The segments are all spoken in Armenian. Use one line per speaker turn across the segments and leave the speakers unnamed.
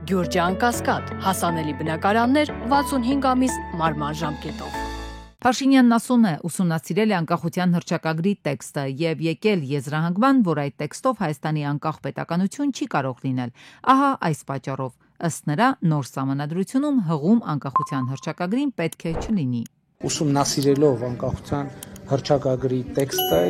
Գյուրջան Կասկադ, հասանելի բնակարաններ 65 ամիս մարման ժամկետով։
Փաշինյանն ասում է, ուսումնասիրել է անկախության հռչակագրի տեքստը եւ եկել եզրահանգման, որ այդ տեքստով Հայաստանի անկախ պետականություն չի կարող լինել։ Ահա այս պատճառով, ըստ նրա, նոր սահմանադրությունում հղում անկախության հռչակագրին պետք է չլինի։
Ուսումնասիրելով անկախության հռչակագրի տեքստը,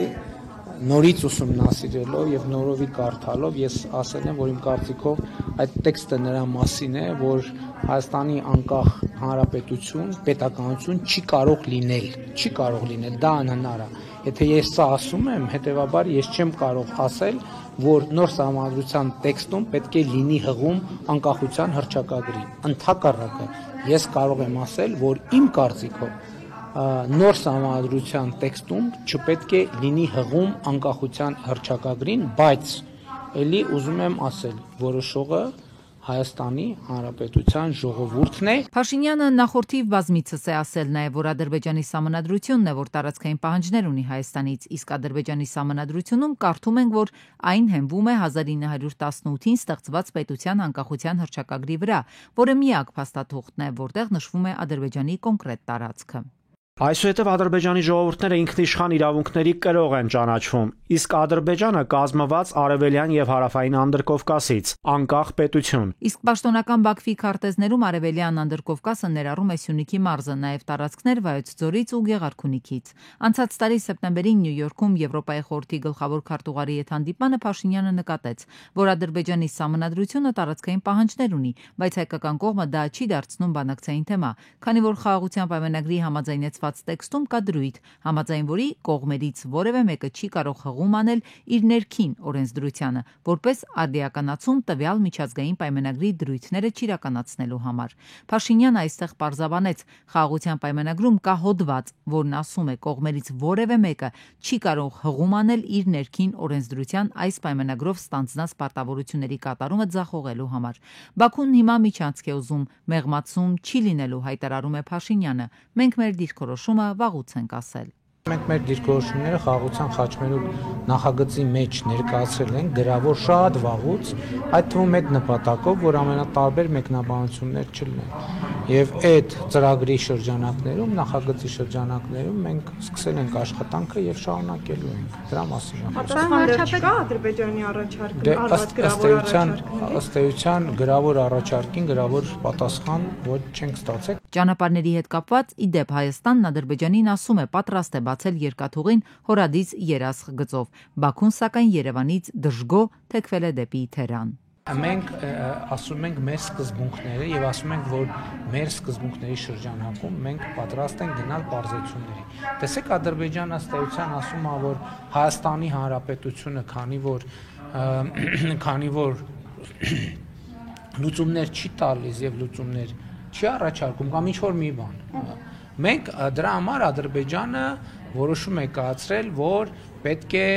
նորից ուսումնասիրելով եւ նորովի կարդալով ես ասել եմ, որ իմ կարծիքով այդ տեքստը նրա մասին է, որ Հայաստանի անկախ հանրապետություն, պետականություն չի կարող լինել, դա անհնար է։ Եթե ես սա ասում եմ, հետեւաբար ես չեմ կարող ասել, որ նոր սահմանադրության տեքստում պետք է լինի հղում անկախության հռչակագրի։ Ընդհակառակը, ես կարող եմ ասել, որ իմ կարծիքով նոր սահմանադրության տեքստում չպետք է լինի հղում անկախության հռչակագրին, բայց ելի ուզում եմ ասել, որոշողը Հայաստանի Հանրապետության ժողովուրդն է։
Փաշինյանը նախորդիվ բազմիցս է ասել նաև, որ Ադրբեջանի սահմանադրությունն է, որ տարածքային պահանջներ ունի Հայաստանից, իսկ Ադրբեջանի սահմանադրությունում կարդում ենք, որ այն հենվում է 1918-ին ստեղծված պետության անկախության հռչակագրի վրա, որը միակ փաստաթուղթն է, որտեղ նշվում է Ադրբեջանի կոնկրետ տարածքը։
Այսուհետև Ադրբեջանի ժողովուրդները ինքնիշխան իրավունքների կրող են ճանաչվում, իսկ Ադրբեջանը կազմված արևելյան եւ հարավային Անդրկովկասից, անկախ պետություն։
Իսկ պաշտոնական Բաքվի քարտեզներում արևելյան Անդրկովկասը ներառում է Սյունիքի մարզը, նաև տարածքներ Վայոց ձորից ու Գեղարքունիքից։ Անցած տարի սեպտեմբերին Նյու Յորքում Եվրոպայի խորհրդի գլխավոր քարտուղարի հետ հանդիպմանը Փաշինյանը նկատեց, որ Ադրբեջանի սահմանադրությունը տարածքային պահանջներ ունի, բայց հայկական կողմը դա չի դարձնում բանակցային թեմա, քանի որ խաղաղության պայմանագրի համաձայնեցված տեքստում կա դրույթ, համաձայն որի կողմերից որևէ մեկը չի կարող հղում անել իր ներքին օրենսդրությանը, որպես արդիականացում տվյալ միջազգային պայմանագրի դրույթները չիրականացնելու համար։ Փաշինյանը այստեղ պարզաբանեց, խաղաղության պայմանագրում կա հոդված, որն ասում է կողմերից որևէ մեկը չի կարող հղում անել իր ներքին օրենսդրության այս պայմանագրով ստանձնած պարտավորությունների կատարումը ձախողելու համար։ Բաքուն հիմա միջանցք է ուզում, մեղմացում չի լինելու, հայտարարում է Փաշինյանը։ Մենք մեր դիրքորոշումը վաղուց ենք ասել։
Մենք մեր դիրքորոշումները խաղաղության խաչմերուկ նախագծի մեջ ներկայացրել ենք գրավոր շատ վաղուց, այդ թվում այդ նպատակով, որ ամենատարբեր մեկնաբանություններ չլինեն։ Եվ այդ ծրագրի շրջանակներում, նախագծի շրջանակներում մենք սկսել ենք աշխատանքը եւ շարունակելու ենք։ Դրա մասին եմ
խոսում։ Կա Ադրբեջանի
ըստ էության գրավոր առաջարկին գրավոր պատասխան ոչ չենք ստացել։
Ճանապարհների հետ կապված ի դեպ Հայաստանն Ադրբեջանին ասում է պատրաստ է բացել երկաթուղին Հորադից Երասխ գծով։ Բաքուն սակայն Երևանից դժգո թեքվել է դեպի Թերան։
Մենք ասում ենք մեր սկզբունքները եւ ասում ենք, որ մեր սկզբունքների շրջանակում մենք պատրաստ ենք գնալ բարձրացումների։ Տեսեք, Ադրբեջանը ըստ էության ասում է, որ Հայաստանի Հանրապետությունը, քանի որ լուծումներ չի տալիս եւ լուծումներ չի առաջարկում կամ ինչ-որ մի բան։ Մենք դրա համար Ադրբեջանը որոշում է կայացրել, որ պետք է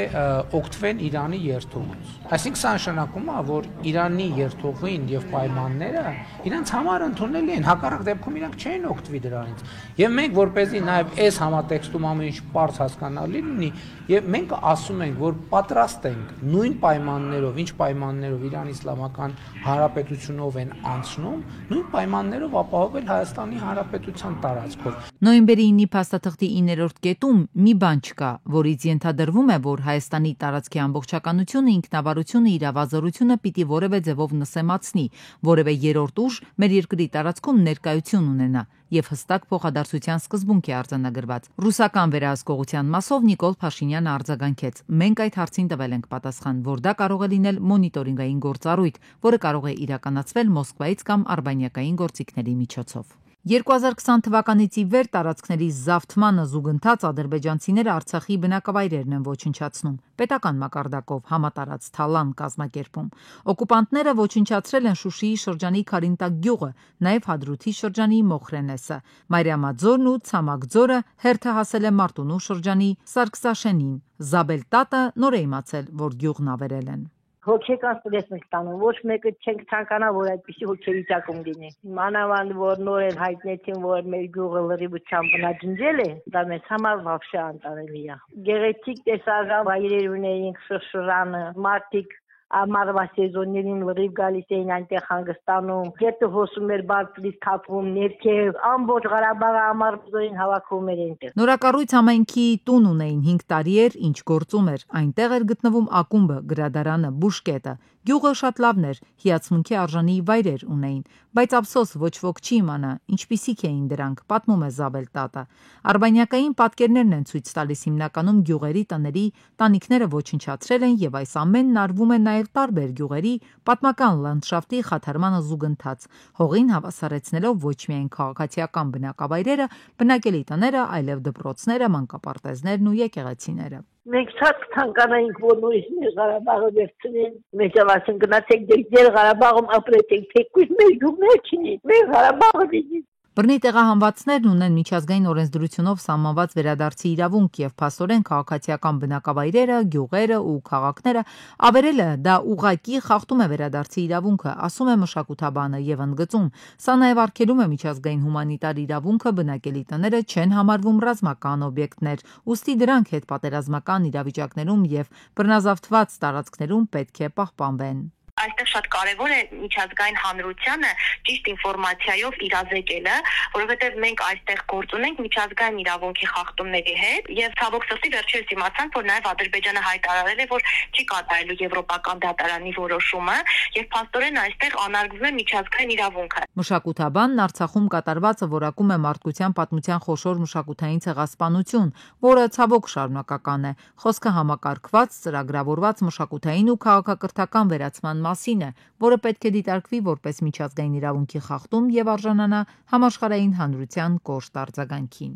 օգտվեն Իրանի երթուղուց։ Այսինքն սա նշանակում է, որ Իրանի երթուղին եւ պայմանները իրանց համար ընդունելի են, հակառակ դեպքում իրանք չեն օգտվի դրանից։ Եվ մենք որպեսզի նաեւ այս համատեքստում ամեն ինչ բարձ հասկանալի լինի, եւ մենք ասում ենք, որ պատրաստ ենք նույն պայմաններով, ինչ պայմաններով Իրանի Իսլամական Հանրապետությունով են անցնում, նույն պայմաններով ապահովել Հայաստանի Հանրապետության տարածքով։
Նոյեմբերի 9-ի փաստաթղթի 9-րդ կետում մի բան չկա, որից ենթադրվում է, որ Հայաստանի տարածքի ամբողջականությունը, ինքնավարությունը, իրավազորությունը պիտի որևէ ձևով նսեմացնի, որևէ երրորդ ուժ մեր երկրի տարածքում ներկայություն ունենա եւ հստակ փոխադարձության սկզբունք է արձանագրված։ Ռուսական վերահսկողության մասով Նիկոլ Փաշինյանը արձագանքեց. «Մենք այդ հարցին տվել ենք պատասխան, որ դա կարող է լինել մոնիտորինգային գործառույթ, որը կարող է իրականացվել Մոսկվայից կամ արբանյակային գործիքների միջոցով»։ 2020 թվականից ի վեր տարածքների զավթմանը զուգընթաց ադրբեջանցիները Արցախի բնակավայրերն են ոչնչացնում, պետական մակարդակով համատարած թալան կազմակերպում։ Օկուպանտները ոչնչացրել են Շուշիի շրջանի Քարինտակ գյուղը, նաև Հադրութի շրջանի Մոխրենեսը։ Մարիամաձորն ու Ցամաքձորը հերթը հասել է Մարտունու շրջանի Սարգսաշենին։ Զաբելտատը նոր է իմացել, որ գյուղն ավերել են։
Հոգեկան ստրես ենք տանում, ոչ մեկը չենք ցանկանա, որ այդպիսի հոգեվիճակում լինի։ Մանավանդ որ նոր էլ հայտնեցին, որ մեր գյուղը լրիվությամբ բնաջնջել է, դա մեզ համար վավշե անտարելի է։ Գեղեցիկ տեսարժան վայրեր ունեինք, շրջանը, մարդիկ ամառվա սեզոններին լրիվ գալիս էին այնտեղ հանգստանում, գետը հոսում էր բարձրից թափվում ներքև, ամբողջ Ղարաբաղը ամառվա հավաքվում էր այնտեղ։
Նորակառույց համայնքի տուն ունեին 5 տարի էր, ինչ գործում էր։ Այնտեղ էր գտնվում ակումբը, գրադարանը, բուժկետը։ Գյուղը շատ լավն էր, հիացմունքի արժանի վայրեր ունեին, բայց ափսոս ոչ ոք չի իմանա, ինչպիսիք էին դրանք, պատմում է Զաբել տատը։ Արբանյակային պատկերներն են ցույց տալիս հիմնականում գյուղերի տների, տանիքները ոչնչացրել են եւ այս ամենն արվում է նաեւ տարբեր գյուղերի պատմական լանդշաֆտի խաթարմանը զուգընթաց, հողին հավասարեցնելով ոչ միայն քաղաքացիական բնակավայրերը, բնակելի տները, այլև դպրոցները, մանկապարտեզներն ու եկեղեցիները։
Մենք շատ ցանկանայինք, որ նույնիսկ մեր Ղարաբաղը վերցնեն, մեզ ասեն գնացեք դեր Ղարաբաղում ապրեցեք, թեկուզ մեր գյուղներ չունի, մեր Ղարաբաղը դիտի։
Բռնի տեղահանվածներն ունեն միջազգային օրենսդրությունով սահմանված վերադարձի իրավունք եւ փաստորեն քաղաքացիական բնակավայրերը, գյուղերը ու քաղաքները ավերելը դա ուղղակի խախտում է վերադարձի իրավունքը, ասում է մշակութաբանը եւ ընդգծում։ Սա նաեւ արգելում է միջազգային հումանիտար իրավունքը, բնակելի տները չեն համարվում ռազմական օբյեկտներ, ուստի դրանք հետպատերազմական իրավիճակներում եւ բռնազավթված տարածքներում պետք է պահպանվեն։
Այստեղ շատ կարևոր է միջազգային հանրությանը ճիշտ ինֆորմացիայով իրազեկելը, որովհետև մենք այստեղ գործ ունենք միջազգային իրավունքի խախտումների հետ եւ ցավոք սրտի վերջերս իմացանք, որ նաեւ Ադրբեջանը հայտարարել է, որ չի կատարելու Եվրոպական դատարանի որոշումը եւ փաստորեն այստեղ անարգվում է միջազգային իրավունքը։
Մշակութաբանն Արցախում կատարվածը որակում է մարդկության պատմության խոշոր մշակութային ցեղասպանություն, որը ցավոք շարունակական է։ Խոսքը համակարգված, ծրագրավորված մշակութային ու քաղաքակրթական վերացման մասին է, որը պետք է դիտարկվի որպես միջազգային իրավունքի խախտում եւ արժանանա համաշխարհային հանրության կոշտ արձագանքին։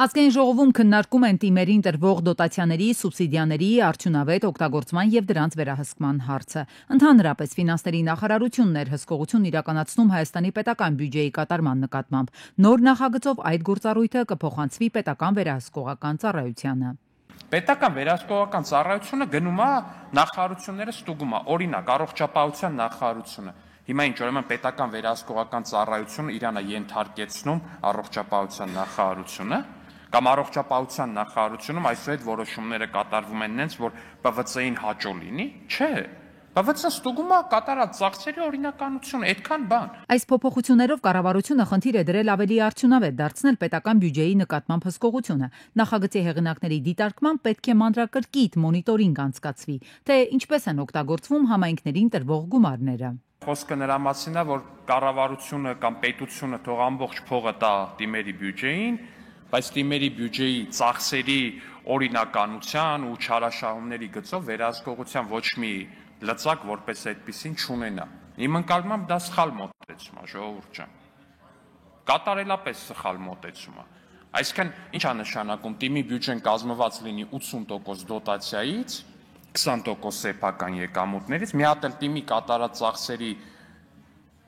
Ազգային ժողովում քննարկում են տիմերին տրվող դոտացիաների, սուբսիդիաների արդյունավետ օգտագործման եւ դրանց վերահսկման հարցը։ Ընդհանրապես ֆինանսների նախարարությունն էր հսկողություն իրականացնում Հայաստանի պետական բյուջեի կատարման նկատմամբ։ Նոր նախագծով այդ գործառույթը կփոխանցվի պետական վերահսկողական ծառայությանը։
Պետական վերահսկողական ծառայությունը գնում է նախարարությունները ստուգում է, օրինակ առողջապահության նախարարությունը։ Հիմա ինչ ուրեմն պետական վերահսկողական ծառայությունը իրան է ենթարկեցնում առողջապահության նախարարությունը, կամ առողջապահության նախարարությունում այսօր այդ որոշումները կատարվում են նենց, որ ՊՎՑ-ին հաճո լինի, չէ։ ՊՎՑ-ն ստուգում է կատարած ծախսերի օրինականությունը, այդքան բան։
Այս փոփոխություններով կառավարությունը խնդիր է դրել ավելի արդյունավետ դարձնել պետական բյուջեի նկատմամբ հսկողությունը։ Նախագծի հեղինակների դիտարկման պետք է մանրակրկիտ մոնիտորինգ անցկացվի, թե ինչպես են օգտագործվում համայնքներին տրվող գումարները։
Խոսքը նրա մասին է, որ կառավարությունը կամ պետությունը թող ամբողջ փողը տա տիմերի բյուջեին, բայց տիմերի բյուջեի ծախսերի օրինականության ու չարաշահումների գծով վերահսկողության ոչ մի լծակ որպես այդպեսին չունենա։ Իմ ընկալմամբ դա սխալ մոտեցում է, ժողովուրդ ջան։ Կատարելապես սխալ մոտեցում է։ Այսինքն ի՞նչ է նշանակում, տիմի բյուջեն կազմված լինի 80% դոտացիայից, 20% սեփական եկամուտներից, մի հատ էլ տիմի կատարած ծախսերի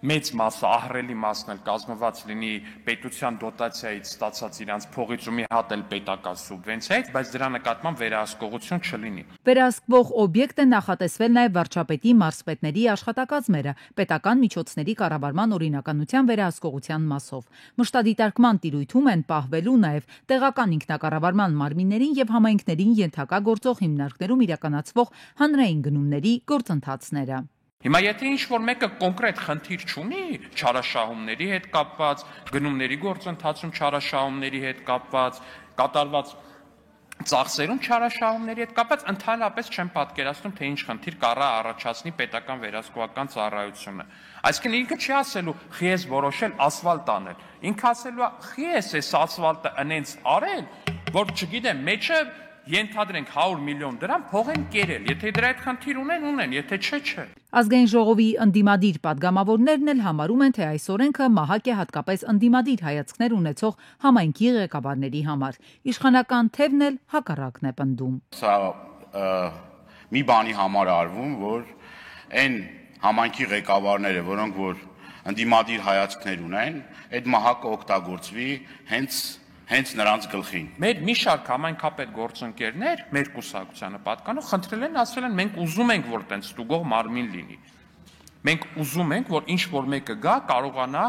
մեծ մասը, ահռելի մասն էլ կազմված լինի պետության դոտացիայից ստացած իրանց փողից ու մի հատ էլ պետական սուբվենցիայից, բայց դրա նկատմամբ վերահսկողություն չլինի։
Վերահսկվող օբյեկտ է նախատեսվել նաև վարչապետի, մարզպետների աշխատակազմերը պետական միջոցների կառավարման օրինականության վերահսկողության մասով։ Մշտադիտարկման տիրույթում են պահվելու նաև տեղական ինքնակառավարման մարմիններին եւ համայնքներին ենթակա գործող հիմնարկներում իրականացվող հանրային գնումների գործընթացները։
Հիմա եթե ինչ-որ մեկը կոնկրետ խնդիր չունի չարաշահումների հետ կապված, գնումների գործընթացում չարաշահումների հետ կապված, կատարված ծախսերում չարաշահումների հետ կապված, ընդհանրապես չեմ պատկերացնում, թե ինչ խնդիր կարա առաջացնի պետական վերահսկողական ծառայությունը։ Այսինքն ինքը չի ասելու «խի ես որոշել ասֆալտ անել», ինքը ասելու է «խի ես այս ասֆալտը ընենց արել, որ չգիտեմ, մեջը ենթադրենք 100 միլիոն դրամ փող են կերել, եթե դրա այդ խնդիր ունեն, եթե չէ։
Ազգային ժողովի ընդդիմադիր падգամավորներն էլ համարում են, թե այս օրենքը մահակ է հատկապես ընդդիմադիր հայացքներ ունեցող համայնքի ղեկավարների համար։ Իշխանական թևն էլ հակառակն է պնդում։
Սա մի բանի համար արվում, որ այն համայնքի ղեկավարները, որոնք որ ընդդիմադիր հայացքներ ունեն, այդ մահակը օգտագործվի հենց նրանց գլխին։ Մեր
մի շարք համայնքապետ գործընկերներ, մեր կուսակցությանը պատկանող, խնդրել են, ասել են, մենք ուզում ենք, որ տենց ստուգող մարմին լինի։ Մենք ուզում ենք, որ ինչ-որ մեկը գա, կարողանա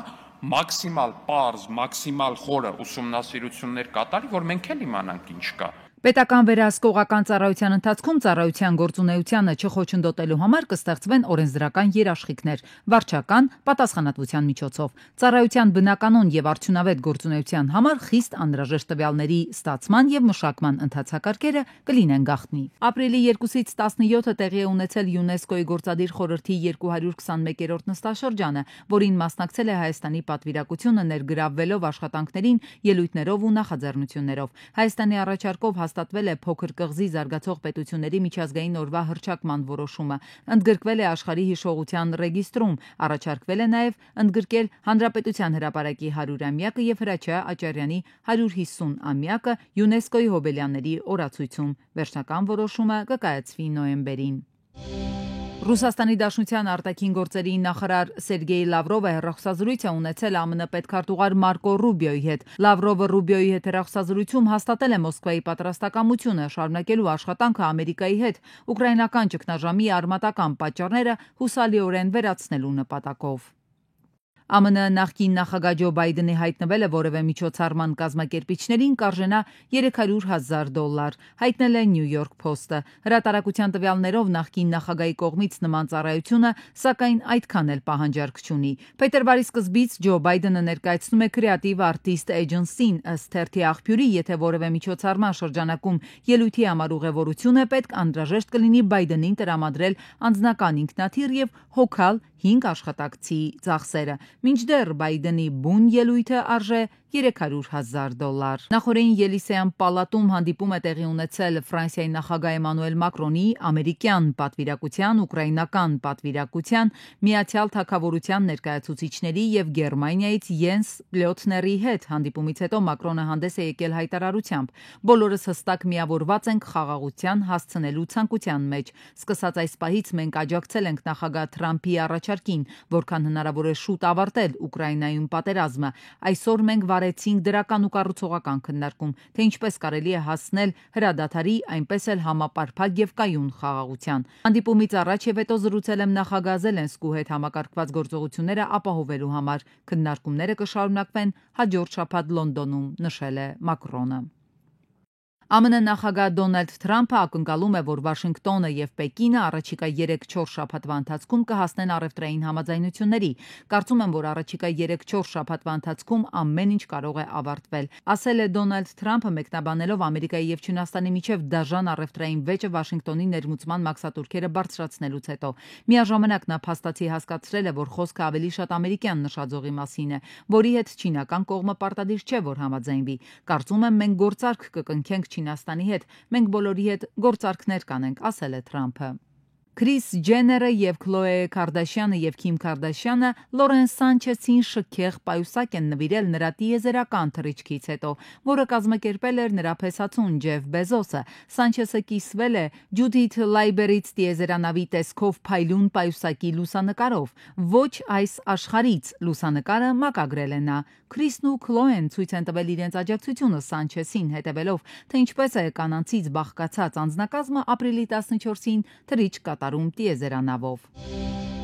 մաքսիմալ պարզ, մաքսիմալ խորը ուսումնասիրություններ կատարի, որ մենք էլ իմանանք ինչ կա։
Պետական վերահսկողական ծառայության ընթացքում ծառայության գործունեությանը չխոչընդոտելու համար կստեղծվեն օրենսդրական երաշխիքներ, վարչական պատասխանատվության միջոցով։ Ծառայության բնականon եւ արդյունավետ գործունեության համար խիստ անհրաժեշտ տվյալների ստացման եւ մշակման ընթացակարգերը կլինեն գաղտնի։ Ապրիլի 2-ից 17-ը տեղի է ունեցել ՅՈՒՆԵՍԿՕ-ի գործադիր խորհրդի 221-րդ նստաշրջանը, որին մասնակցել է Հայաստանի պատվիրակությունը ներգրավվելով աշխատանքներին, ելույթներով ու նախաձեռնություններով։ Հայաստանի առաջարկով հաստատվել է փոքր կղզի զարգացող պետությունների միջազգային օրվա հռչակման որոշումը, ընդգրկվել է աշխարհի հիշողության ռեգիստրում, առաջարկվել է նաև ընդգրկել Հանրապետության հրապարակի 100-ամյակը եւ Հրաչյա Աճարյանի 150-ամյակը ՅՈՒՆԵՍԿՕ-ի հոբելյանների օրացույցում։ Վերջնական որոշումը կկայացվի նոյեմբերին։ Ռուսաստանի Դաշնության արտաքին գործերի նախարար Սերգեյ Լավրովը հեռախոսազրույց է ունեցել ԱՄՆ պետքարտուղար Մարկո Ռուբիոյի հետ։ Լավրովը Ռուբիոյի հետ հեռախոսազրույցում հաստատել է Մոսկվայի պատրաստակամությունը շարունակելու աշխատանքը Ամերիկայի հետ ուկրաինական ճգնաժամի արմատական պատճառները հուսալիորեն վերացնելու նպատակով։ ԱՄՆ նախկին նախագահ Ջո Բայդենի հայտնվելը որևէ միջոցառման կազմակերպիչներին կարժենա $300,000, հայտնել է New York Post-ը։ Հրատարակության տվյալներով նախկին նախագահի կողմից նման ծառայությունը, սակայն այդքան էլ պահանջարկ չունի։ Փետրվարի սկզբից Ջո Բայդենը ներկայացնում է Creative Artist Agency-ին, ըստ թերթի աղբյուրի, եթե որևէ միջոցառման շրջանակում ելույթի համար ուղևորություն է պետք, անհրաժեշտ կլինի Բայդենին տրամադրել անձնական ինքնաթիռ եւ հոգալ 5 աշխատակցի ծախսերը։ Մինչդեռ Բայդենի բուն ելույթը արժե $300,000։ Նախորդին Ելիսեյան պալատում հանդիպում է տեղի ունեցել Ֆրանսիայի նախագահ Էմանուել Մակրոնի, ամերիկյան պատվիրակության, ուկրաինական պատվիրակության, Միացյալ Թագավորության ներկայացուցիչների եւ Գերմանիայից Յենս Սպլյոթների հետ։ Հանդիպումից հետո Մակրոնը հանդես է եկել հայտարարությամբ. «Բոլորս հստակ միավորված ենք խաղաղության հասցնելու ցանկության մեջ։ Սկսած այս պահից մենք աջակցել ենք նախագահ Թրամփի առաջարկին, որքան հնարավոր է շուտ ավարտել Ուկրաինայում պատերազմը։ Այսօր մենք վարեցինք դրական ու կառուցողական քննարկում, թե ինչպես կարելի է հասնել հրադադարի, այնպես էլ համապարփակ եւ կայուն խաղաղության։ Հանդիպումից առաջ եւ հետո զրուցել եմ նախագահ Զելենսկու հետ համակարգված գործողությունները ապահովելու համար։ Քննարկումները կշարունակվեն հաջորդ շաբաթ Լոնդոնում», նշել է Մակրոնը։ ԱՄՆ նախագահ Դոնալդ Թրամփը ակնկալում է, որ Վաշինգտոնը եւ Պեկինը առաջիկա 3-4 շաբաթվա ընթացքում կհասնեն առևտրային համաձայնությունների։ Կարծում եմ, որ առաջիկա 3-4 շաբաթվա ընթացքում ամեն ինչ կարող է ավարտվել, ասել է Դոնալդ Թրամփը, մեկնաբանելով Ամերիկայի եւ Չինաստանի միջև դաժան առևտրային վեճը Վաշինգտոնի ներմուծման մաքսատուրքերը բարձրացնելուց հետո։ Միաժամանակ նա փաստացի հասկացրել է, որ խոսքը ավելի շատ ամերիկյան նշաձողի մասին է, որի հետ չինական կողմը պարտադիր չէ, որ համաձայնվի։ Կարծում եմ, մենք գործարք կկնքենք Չինաստանի հետ, մենք բոլորի հետ գործարքներ կանենք, ասել է Թրամփը։ Քրիս Ջեները եւ Քլոե Քարդաշյանը եւ Քիմ Քարդաշյանը Լորեն Սանչեսին շքեղ պայուսակ են նվիրել նրա տիեզերական թռիչքից հետո, որը կազմակերպել էր նրա փեսացուն Ջեֆ Բեզոսը։ Սանչեսը կիսվել է Ջուդիթ Լայբերից տիեզերանավի տեսքով փայլուն պայուսակի լուսանկարով։ Ոչ այս աշխարից լուսանկարը մակագրել է նա։ Քրիսն ու Քլոեն ցույց են տվել իրենց աջակցությունը Սանչեսին, հետևելով, թե ինչպես է կանանցից բաղկացած անձնակազմը ապրիլի 14-ին թռիչք կատարում տիեզերանավով։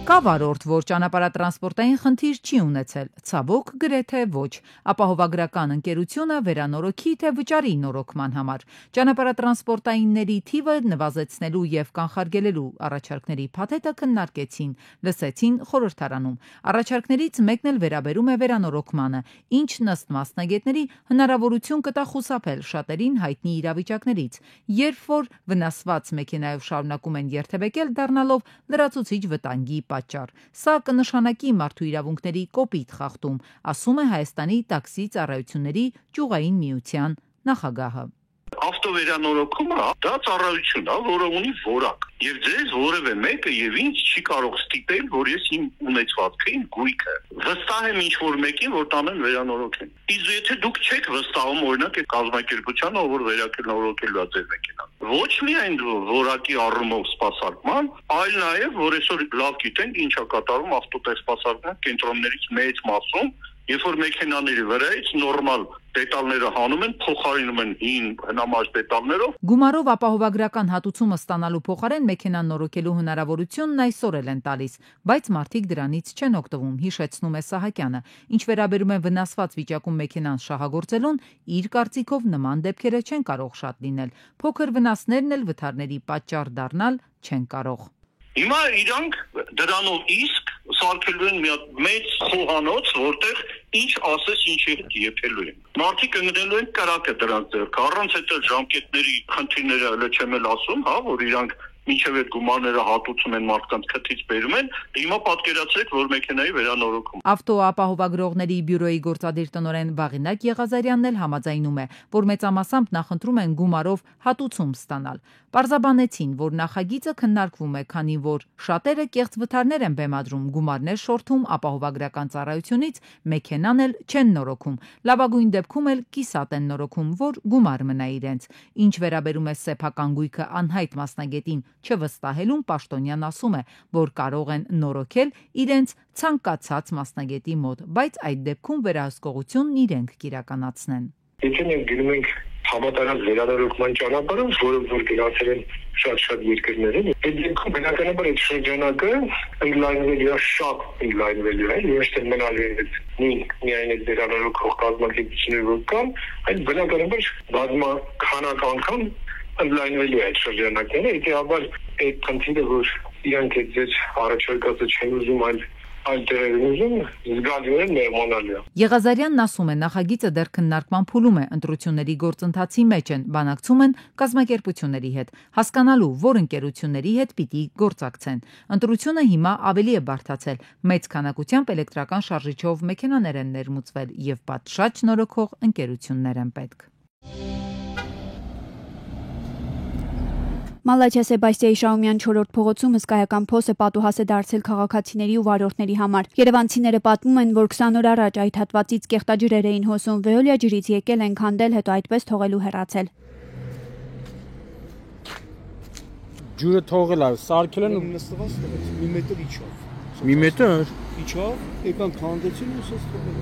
Կա վարորդ, որ ճանապարհատրանսպորտային խնդիր չի ունեցել, ցավոք գրեթե ոչ։ Ապահովագրական ընկերությունը վերանորոգի թե վճարի նորոգման համար։ Ճանապարհատրանսպորտայինների թիվը նվազեցնելու եւ կանխարգելելու առաջարկների փաթեթը քննարկեցին, լսեցին խորհրդարանում։ Առաջարկներից մեկն էլ վերաբերում է վերանորոգմանը, ինչն ըստ մասնագետների հնարավորություն կտա խուսափել շատերին հայտնի իրավիճակներից, երբ որ վնասված մեքենայով շարունակում են երթևեկել, դառնալով լրացուցիչ վտանգի պատճառ։ Սա կնշանակի մարդու իրավունքների կոպիտ խախտում, ասում է Հայաստանի տաքսի ծառայությունների ճյուղային միության նախագահը։
Ավտովերանորոգումը դա ծառայություն է, որը ունի որակ։ Եվ ձեզ որևէ մեկը եւ ինձ չի կարող ստիպել, որ ես իմ ունեցվածքը, իմ գույքը վստահեմ ինչ-որ մեկին, որ տանեն վերանորոգեն։ Իսկ եթե դուք չեք վստահում, օրինակ, այդ կազմակերպությանը, որ վերանորոգելու է ձեր մեքենան, ոչ միայն որակի առումով սպասարկման, այլ նաեւ, որ այսօր լավ գիտենք ինչ է կատարում ավտոտեսպասարկման կենտրոններից մեծ մասում Երբ որ մեքենաների վրայից նորմալ դետալները հանում են, փոխարինում են հին հնամաշ դետալներով։
Գումարով ապահովագրական հատուցումը ստանալու փոխարեն մեքենան նորոգելու հնարավորությունն այսօր են տալիս, բայց մարդիկ դրանից չեն օգտվում, հիշեցնում է Սահակյանը։ Ինչ վերաբերում է վնասված վիճակում մեքենան շահագործելուն, իր կարծիքով նման դեպքերը չեն կարող շատ լինել։ Փոքր վնասներն էլ վթարների պատճառ դառնալ չեն կարող։
Հիմա իրանք դրանով իսկ սարքելու են մի հատ մեծ խոհանոց, որտեղ ինչ ասես ինչի հետ եփելու են։ Մարդիկ ընկնելու են կրակը դրանց ձեռքը, առանց այդ ժամկետների խնդիրները հələ չեմ էլ ասում, հա, որ իրանք մինչև այդ գումարները հատուցում են մարդկանց քթից բերում են, հիմա պատկերացրեք, որ մեքենայի վերանորոգում։
Ավտոապահովագրողների բյուրոյի գործադիր տնօրեն Վաղինակ Եղազարյանն էլ համաձայնում է, որ մեծամասամբ նախընտրում են գումարով հատուցում ստանալ։ Պարզաբանեցին, որ նախագիծը քննարկվում է, քանի որ շատերը կեղծ վթարներ են բեմադրում, գումարներ շորթում ապահովագրական ծառայությունից, մեքենան էլ չեն նորոգում։ Լավագույն դեպքում էլ կիսատ են նորոգում, որ գումար մնա իրենց։ Ինչ վերաբերում է սեփական գույքը անհայտ մասնագետին չվստահելուն, Պաշտոնյան ասում է, որ կարող են նորոգել իրենց ցանկացած մասնագետի մոտ, բայց այդ դեպքում վերահսկողությունն իրենք կիրականացնեն։
Եթե մենք գնում ենք համատարած վերանորոգման ճանապարհով, որը որ գնացել են շատ երկրներում, այդ դեպքում բնականաբար այդ շրջանակը ընդլայնվելու է, շատ ընդլայնվելու է, ոչ թե մնալու է միայն այդ վերանորոգող կազմակերպությունները որ կան, այլ բնականաբար բազմաքանակ անգամ ընդլայնվելու է այդ շրջանակները, հետեւաբար այդ խնդիրը, որ իրանք այդ ձեր առաջարկածը չեն ուզում, այլ դերերում զգալիորեն մեղմանալու է։
Եղազարյանն ասում է, նախագիծը դեռ քննարկման փուլում է, ընտրությունների գործընթացի մեջ են, բանակցում են կազմակերպությունների հետ, հասկանալու, որ ընկերությունների հետ պիտի գործակցեն։ Ընտրությունը հիմա ավելի է բարդացել, մեծ քանակությամբ էլեկտրական շարժիչով մեքենաներ են ներմուծվել եւ պատշաճ նորոգող ընկերություններ են պետք։
Մալաթիա Սեբաստիայի Շահումյան 4-րդ փողոցում հսկայական փոսը պատուհաս է դարձել քաղաքացիների ու վարորդների համար։ Երևանցիները պատմում են, որ 20 օր առաջ այդ հատվածից կեղտաջրեր էին հոսում, Վեոլիա ջրից եկել են քանդել, հետո այդպես թողելու հեռացել։
Ջուրը թողել է, սարքել են ու նստված մի մետր իջավ։ Մի մետր իջավ, եկան քանդեցին ու սոս թողել։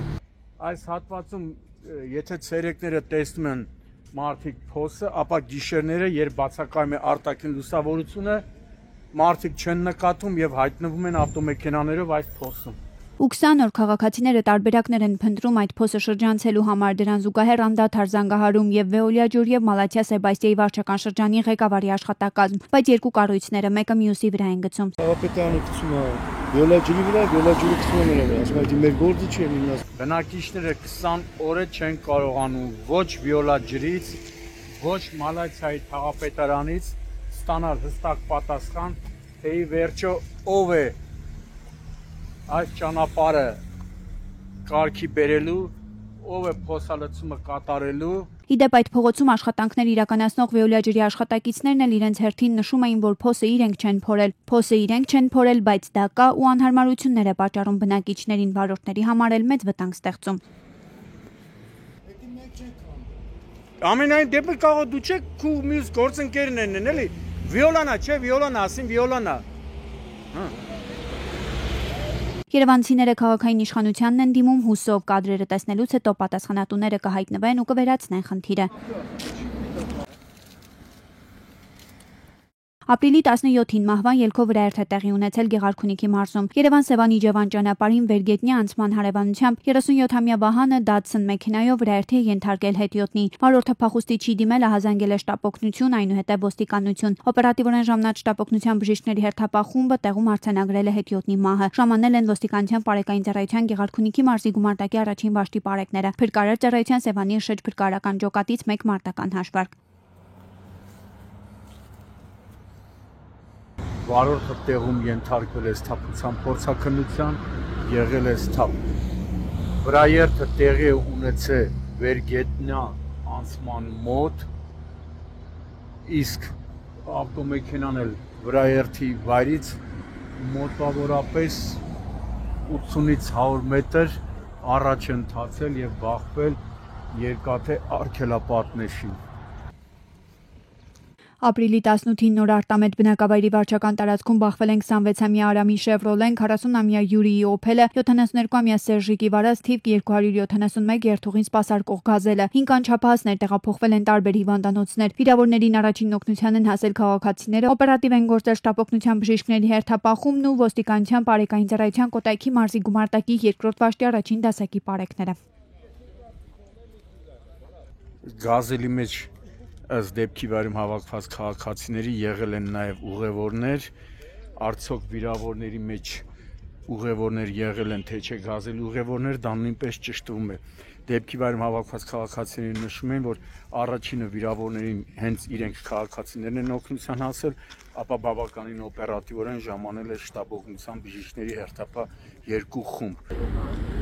Այս հատվածում եթե ցերեկները տեսնում են մարդիկ փոսը, ապա գիշերները, երբ բացակայում է արտաքին լուսավորությունը, մարդիկ չեն նկատում եւ հայտնվում են ավտոմեքենաներով այս փոսում։
Ու 20 օր քաղաքացիները տարբերակներ են փնտրում այդ փոսը շրջանցելու համար, դրան զուգահեռ անդադար զանգահարում եւ Վեոլիա ջուր եւ Մալաթիա Սեբաստիայի վարչական շրջանի ղեկավարի աշխատակազմ, բայց երկու կառույցները մեկը մյուսի վրա են գցում։
Պետանը գցում է Վեոլիա ջուրի վրա, Վեոլիա ջուրը գցում է նրա վրա, ասում է դի մեր գործը չի մնաց։ Բնակիչները 20 օր չեն կարողանում ոչ Վեոլիա ջրից, ոչ Մալաթիայի թաղապետարանից ստանալ հստակ պատասխան, թե ի վերջո ով է այս ճանապարհը կարգի բերելու, ով է փոսալցումը կատարելու։
Իդեպ այդ փողոցում աշխատանքներ իրականացնող Վեոլիա ջրի աշխատակիցներն էլ իրենց հերթին նշում էին, որ փոսը իրենք չեն փորել։ Փոսը իրենք չեն փորել, բայց դա կա ու անհարմարություններ է պատճառում բնակիչներին, վարորդների համար էլ մեծ վտանգ ստեղծում։
Ամենայն դեպքում կարող դու չեք քու մյուս գործընկերներն են, էլի։ Վիոլանա, չէ, վիոլանա, ասին վիոլանա։ Հա։
Երևանցիները քաղաքային իշխանությանն են դիմում հուսով, կադրերը տեսնելուց հետո պատասխանատուները կհայտնվեն ու կվերացնեն խնդիրը։ Ապրիլի 17-ին մահվան ելքով վրաերթ է տեղի ունեցել Գեղարքունիքի մարզում։ Երևան-Սևան-Իջևան ճանապարհին վերգետնյա անցման հարևանությամբ 37-ամյա Վահանը Datsun մեքենայով վրաերթի է ենթարկել հետիոտնի։ Վարորդը փախուստի չի դիմել, ահազանգել է շտապօգնություն, այնուհետև ոստիկանություն։ Օպերատիվորեն ժամանած շտապօգնության բժիշկների հերթապահ խումբը տեղում արձանագրել է հետիոտնի մահը։ Ժամանել են ոստիկանության պարեկային ծառայության Գեղարքունիքի մարզի գումարտակի առաջին վաշտի պարեկները։ Փրկարար ծառայության Սևանի շրջփրկարարական ջոկատից 1 մարտական հաշվարկ։
Վարորդը տեղում ենթարկվել է սթափության փորձաքննության, եղել է սթափ։ Վրաերթը տեղի է ունեցել վերգետնյա անցման մոտ, իսկ ավտոմեքենան էլ վրաերթի վայրից մոտավորապես 80-ից 100 մետր առաջ ընթացել եւ բախվել երկաթե արգելապատնեշին։
Ապրիլի 18-ին նոր արտամետ բնակավայրի վարչական տարածքում բախվել են 26-ամյա Արամի Շևրոլեն, 40-ամյա Յուրիի Օփելը, 72-ամյա Սերժիկի վարած թիվ 271 երթուղին սպասարկող գազելը։ 5 անչափահասներ տեղափոխվել են տարբեր հիվանդանոցներ։ Վիրավորներին առաջին օգնության են հասել քաղաքացիները, օպերատիվ են գործել շտապօգնության բժիշկների հերթապախումն ու ոստիկանության բարեկային ծառայության Կոտայքի մարզի գումարտակի 2-րդ վաշտի առաջին դասակի պարեկները։
Գազելի մեջ ըստ դեպքի վարում հավաքված քաղաքացիների եղել են նաև ուղևորներ, արդյոք վիրավորների մեջ ուղևորներ եղել են, թե չէ գազելի ուղևորներ, դա նույնպես ճշտվում է։ Դեպքի վարում հավաքված քաղաքացիները նշում են, որ առաջինը վիրավորներին հենց իրենք քաղաքացիներն են օգնության հասել, ապա բավականին օպերատիվորեն ժամանել է շտապօգնության բժիշկների հերթապահ 2 խումբ։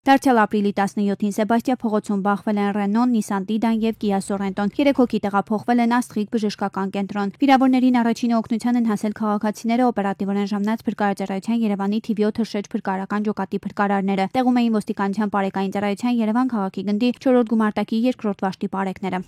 Դարձյալ ապրիլի 17-ին Սեբաստիա փողոցում բախվել են Ռենոն, Նիսան Տիդան եւ Կիա Սորենտոն։ 3 հոգի տեղափոխվել են Աստրիկ բժշկական կենտրոն։ Վիրավորներին առաջին օգնության են հասել քաղաքացիները, օպերատիվորեն ժամանած փրկարարության Երևանի TV 7 հրշեջ փրկարարական ջոկատի փրկարարները։ Տեղում էին ոստիկանության բարեկային ծառայության Երևան քաղաքի գնդի 4-րդ գումարտակի 2-րդ վաշտի պարեկները։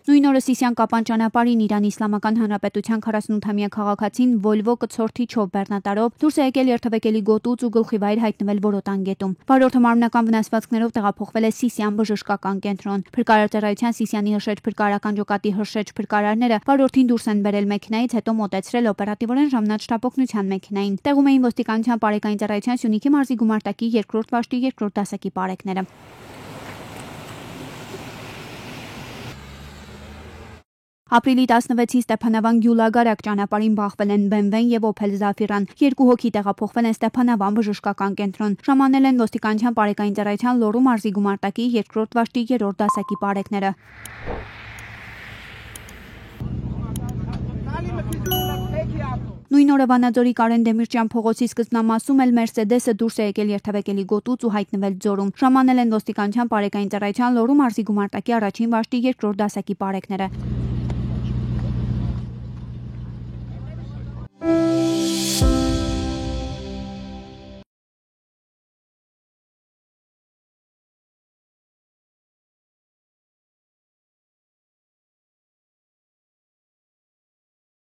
Նույն օրը Սիսիան-Կապան ճանապարհին Իրանի Իսլամական Հանրապետության 48-ամյա քաղաքացին Volvo կցորդիչով բեռնատարով դուրս է եկել երթևեկելի գոտուց ու գլխիվայր հայտնվել Որոտան գետում։ Վարորդը մարմնական վնասվածքներով տեղափոխվել է Սիսիան բժշկական կենտրոն։ Փրկարարության Սիսիանի հրշեջ փրկարարական ջոկատի հրշեջ փրկարարները վարորդին դուրս են բերել մեքենայից, հետո մոտեցրել օպերատիվորեն ժամանած շտապօգնության մեքենային։ Տեղում էին ոստիկանության բարեկային ծառայության Սյունիքի մարզի գումարտակի 2-րդ վաշտի 2-րդ դասակի պարեկները։ Ապրիլի 16-ի Ստեփանավան Գյուլագարակ ճանապարհին բախվել են BMW-ն եւ Opel Zafira-ն։ 2 հոգի տեղափոխվել են Ստեփանավան բժշկական կենտրոն։ Ժամանել են ոստիկանության բարեկային ծառայության Լոռու մարզի գումարտակի 2-րդ վաշտի 3-րդ դասակի պարեկները։ Նույն օրը Վանաձորի Կարեն Դեմիրճյան փողոցի սկզբնամասում էլ Մերսեդեսը դուրս է եկել երթևեկելի գոտուց ու հայտնվել ձորում։ Ժամանել են ոստիկանության բարեկային ծառայության Լոռու մարզի գումարտակի առաջին վաշտի 2-րդ դասակի պարեկները։